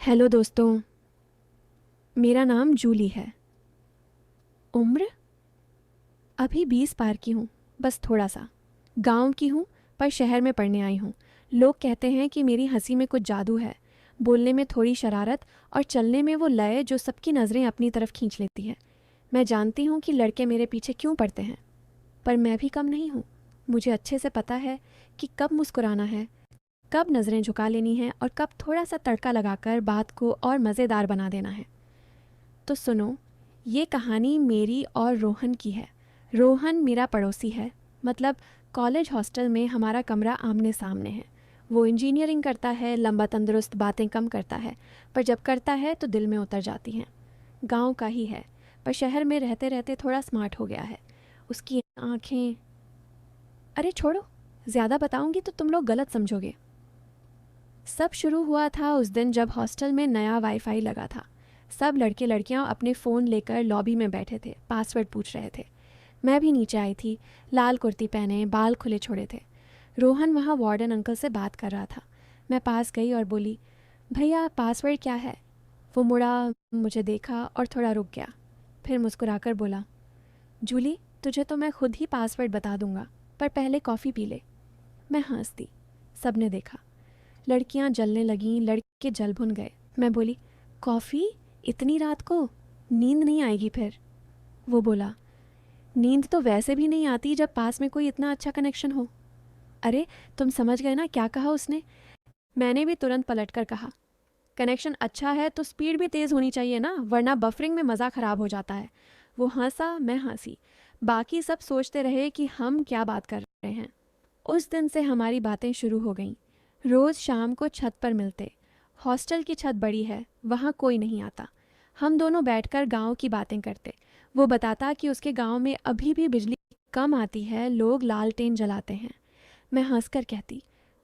Hello दोस्तों, मेरा नाम जूली है। उम्र अभी 20 पार की हूँ, बस थोड़ा सा। गांव की हूँ पर शहर में पढ़ने आई हूँ। लोग कहते हैं कि मेरी हंसी में कुछ जादू है, बोलने में थोड़ी शरारत और चलने में वो लय जो सबकी नज़रें अपनी तरफ खींच लेती है। मैं जानती हूँ कि लड़के मेरे पीछे क्यों पड़ते हैं, पर मैं भी कम नहीं हूँ। मुझे अच्छे से पता है कि कब मुस्कुराना है, कब नज़रें झुका लेनी है और कब थोड़ा सा तड़का लगाकर बात को और मज़ेदार बना देना है। तो सुनो, ये कहानी मेरी और रोहन की है। रोहन मेरा पड़ोसी है, मतलब कॉलेज हॉस्टल में हमारा कमरा आमने सामने है। वो इंजीनियरिंग करता है, लंबा तंदुरुस्त, बातें कम करता है, पर जब करता है तो दिल में उतर जाती हैं। गांव का ही है, पर शहर में रहते रहते थोड़ा स्मार्ट हो गया है। उसकी आंखें, अरे छोड़ो, ज़्यादा बताऊंगी तो तुम लोग गलत समझोगे। सब शुरू हुआ था उस दिन जब हॉस्टल में नया वाईफाई लगा था। सब लड़के लड़कियां अपने फ़ोन लेकर लॉबी में बैठे थे, पासवर्ड पूछ रहे थे। मैं भी नीचे आई थी, लाल कुर्ती पहने, बाल खुले छोड़े थे। रोहन वहाँ वार्डन अंकल से बात कर रहा था। मैं पास गई और बोली, भैया पासवर्ड क्या है? वो मुड़ा, मुझे देखा और थोड़ा रुक गया, फिर मुस्कुराकर बोला, जूली, तुझे तो मैं खुद ही पासवर्ड बता दूंगा, पर पहले कॉफ़ी पी ले। मैं हंस दी। सब ने देखा। लड़कियां जलने लगीं, लड़के जल भुन गए। मैं बोली, कॉफ़ी? इतनी रात को? नींद नहीं आएगी फिर? वो बोला, नींद तो वैसे भी नहीं आती जब पास में कोई इतना अच्छा कनेक्शन हो। अरे, तुम समझ गए ना क्या कहा उसने? मैंने भी तुरंत पलट कर कहा, कनेक्शन अच्छा है तो स्पीड भी तेज़ होनी चाहिए ना, वरना बफरिंग में मज़ा ख़राब हो जाता है। वो हंसा, मैं हंसी। बाकी सब सोचते रहे कि हम क्या बात कर रहे हैं। उस दिन से हमारी बातें शुरू हो गईं। रोज़ शाम को छत पर मिलते। हॉस्टल की छत बड़ी है, वहाँ कोई नहीं आता। हम दोनों बैठकर गांव की बातें करते। वो बताता कि उसके गांव में अभी भी बिजली कम आती है, लोग लालटेन जलाते हैं। मैं हंसकर कहती,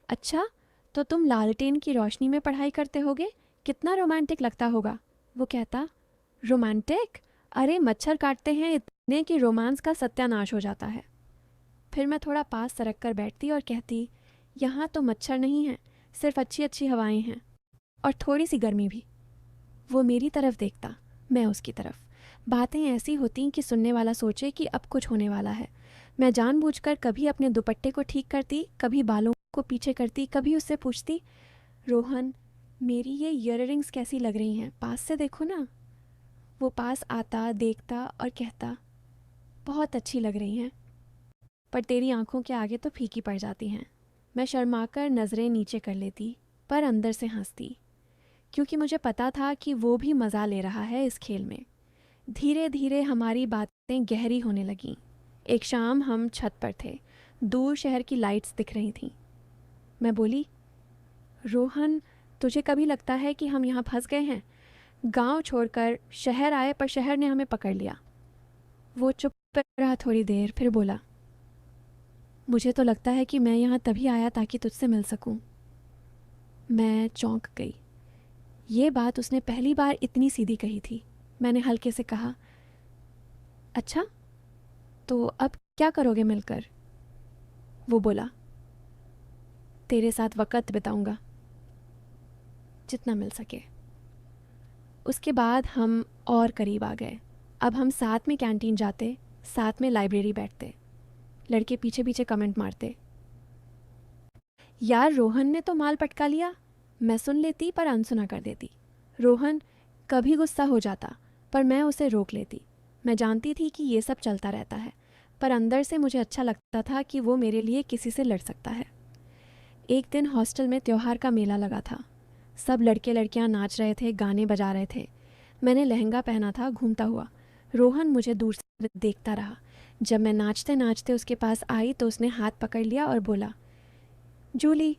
अच्छा, तो तुम लालटेन की रोशनी में पढ़ाई करते होगे? कितना रोमांटिक लगता होगा। वो कहता, रोमांटिक? अरे मच्छर काटते हैं इतने कि रोमांस का सत्यानाश हो जाता है। फिर मैं थोड़ा पास सरक कर बैठती और कहती, यहाँ तो मच्छर नहीं है, सिर्फ अच्छी अच्छी हवाएं हैं, और थोड़ी सी गर्मी भी। वो मेरी तरफ देखता, मैं उसकी तरफ। बातें ऐसी होती कि सुनने वाला सोचे कि अब कुछ होने वाला है। मैं जानबूझकर कभी अपने दुपट्टे को ठीक करती, कभी बालों को पीछे करती, कभी उससे पूछती, रोहन, मेरी ये ईयररिंग्स कैसी लग रही हैं, पास से देखो ना। वो पास आता, देखता और कहता, बहुत अच्छी लग रही हैं, पर तेरी आंखों के आगे तो फीकी पड़ जाती हैं। मैं शर्माकर नज़रें नीचे कर लेती, पर अंदर से हंसती, क्योंकि मुझे पता था कि वो भी मज़ा ले रहा है इस खेल में। धीरे धीरे हमारी बातें गहरी होने लगीं। एक शाम हम छत पर थे, दूर शहर की लाइट्स दिख रही थीं। मैं बोली, रोहन, तुझे कभी लगता है कि हम यहाँ फंस गए हैं? गांव छोड़कर शहर आए पर शहर ने हमें पकड़ लिया। वो चुप रहा थोड़ी देर, फिर बोला, मुझे तो लगता है कि मैं यहाँ तभी आया ताकि तुझसे मिल सकूं। मैं चौंक गई। ये बात उसने पहली बार इतनी सीधी कही थी। मैंने हल्के से कहा, अच्छा, तो अब क्या करोगे मिलकर? वो बोला, तेरे साथ वक़्त बिताऊंगा, जितना मिल सके। उसके बाद हम और करीब आ गए। अब हम साथ में कैंटीन जाते, साथ में लाइब्रेरी बैठते। लड़के पीछे पीछे कमेंट मारते, यार रोहन ने तो माल पटका लिया। मैं सुन लेती पर अनसुना कर देती। रोहन कभी गुस्सा हो जाता, पर मैं उसे रोक लेती। मैं जानती थी कि ये सब चलता रहता है, पर अंदर से मुझे अच्छा लगता था कि वो मेरे लिए किसी से लड़ सकता है। एक दिन हॉस्टल में त्योहार का मेला लगा था। सब लड़के लड़कियां नाच रहे थे, गाने बजा रहे थे। मैंने लहंगा पहना था, घूमता हुआ। रोहन मुझे दूर से देखता रहा। जब मैं नाचते नाचते उसके पास आई तो उसने हाथ पकड़ लिया और बोला, जूली,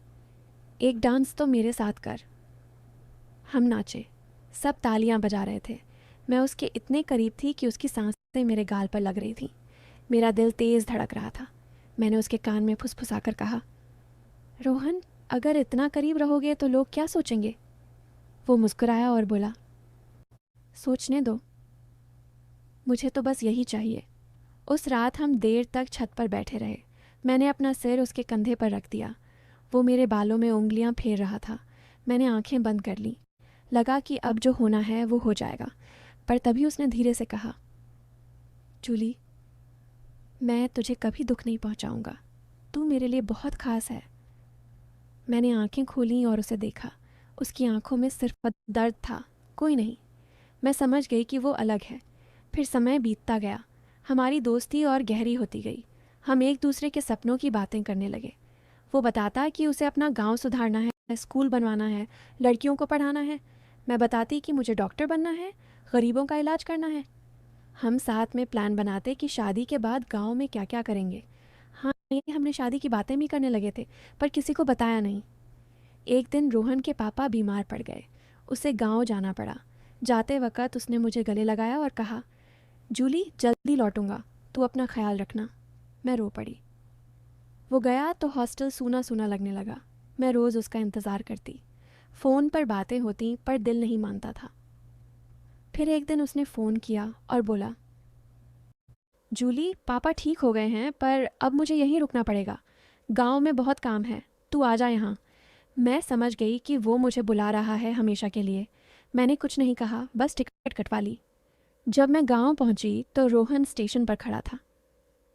एक डांस तो मेरे साथ कर। हम नाचे। सब तालियां बजा रहे थे। मैं उसके इतने करीब थी कि उसकी सांसें मेरे गाल पर लग रही थीं। मेरा दिल तेज़ धड़क रहा था। मैंने उसके कान में फुसफुसाकर कहा, रोहन, अगर इतना करीब रहोगे तो लोग क्या सोचेंगे? वो मुस्कुराया और बोला, सोचने दो, मुझे तो बस यही चाहिए। उस रात हम देर तक छत पर बैठे रहे। मैंने अपना सिर उसके कंधे पर रख दिया। वो मेरे बालों में उंगलियां फेर रहा था। मैंने आंखें बंद कर लीं। लगा कि अब जो होना है वो हो जाएगा, पर तभी उसने धीरे से कहा, जूली, मैं तुझे कभी दुख नहीं पहुंचाऊंगा। तू मेरे लिए बहुत ख़ास है। मैंने आंखें खोलीं और उसे देखा। उसकी आंखों में सिर्फ दर्द था, कोई नहीं। मैं समझ गई कि वो अलग है। फिर समय बीतता गया, हमारी दोस्ती और गहरी होती गई। हम एक दूसरे के सपनों की बातें करने लगे। वो बताता कि उसे अपना गांव सुधारना है, स्कूल बनवाना है, लड़कियों को पढ़ाना है। मैं बताती कि मुझे डॉक्टर बनना है, गरीबों का इलाज करना है। हम साथ में प्लान बनाते कि शादी के बाद गांव में क्या क्या करेंगे। हाँ, ये हमने शादी की बातें भी करने लगे थे, पर किसी को बताया नहीं। एक दिन रोहन के पापा बीमार पड़ गए। उसे गांव जाना पड़ा। जाते वक्त उसने मुझे गले लगाया और कहा, जूली, जल्दी लौटूंगा, तू अपना ख्याल रखना। मैं रो पड़ी। वो गया तो हॉस्टल सूना सूना लगने लगा। मैं रोज़ उसका इंतज़ार करती। फ़ोन पर बातें होती पर दिल नहीं मानता था। फिर एक दिन उसने फ़ोन किया और बोला, जूली, पापा ठीक हो गए हैं, पर अब मुझे यहीं रुकना पड़ेगा। गांव में बहुत काम है, तू आ जा यहाँ। मैं समझ गई कि वो मुझे बुला रहा है हमेशा के लिए। मैंने कुछ नहीं कहा, बस टिकट कटवा ली। जब मैं गांव पहुंची तो रोहन स्टेशन पर खड़ा था।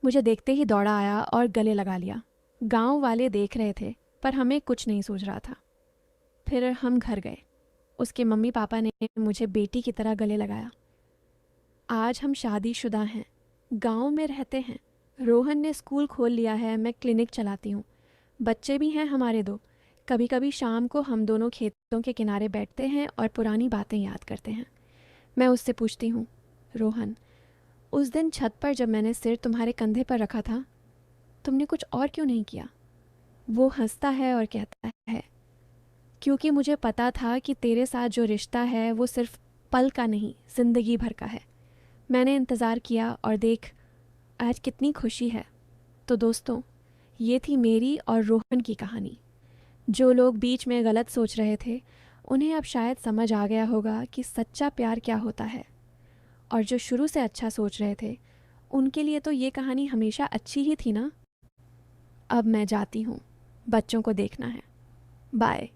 मुझे देखते ही दौड़ा आया और गले लगा लिया। गांव वाले देख रहे थे, पर हमें कुछ नहीं सूझ रहा था। फिर हम घर गए। उसके मम्मी पापा ने मुझे बेटी की तरह गले लगाया। आज हम शादीशुदा हैं, गांव में रहते हैं। रोहन ने स्कूल खोल लिया है, मैं क्लिनिक चलाती हूँ। बच्चे भी हैं हमारे दो। कभी कभी शाम को हम दोनों खेतों के किनारे बैठते हैं और पुरानी बातें याद करते हैं। मैं उससे पूछती हूँ, रोहन, उस दिन छत पर जब मैंने सिर तुम्हारे कंधे पर रखा था, तुमने कुछ और क्यों नहीं किया? वो हंसता है और कहता है, क्योंकि मुझे पता था कि तेरे साथ जो रिश्ता है वो सिर्फ पल का नहीं, जिंदगी भर का है। मैंने इंतज़ार किया और देख, आज कितनी खुशी है। तो दोस्तों, ये थी मेरी और रोहन की कहानी। जो लोग बीच में गलत सोच रहे थे, उन्हें अब शायद समझ आ गया होगा कि सच्चा प्यार क्या होता है। और जो शुरू से अच्छा सोच रहे थे, उनके लिए तो ये कहानी हमेशा अच्छी ही थी ना। अब मैं जाती हूँ, बच्चों को देखना है। बाय।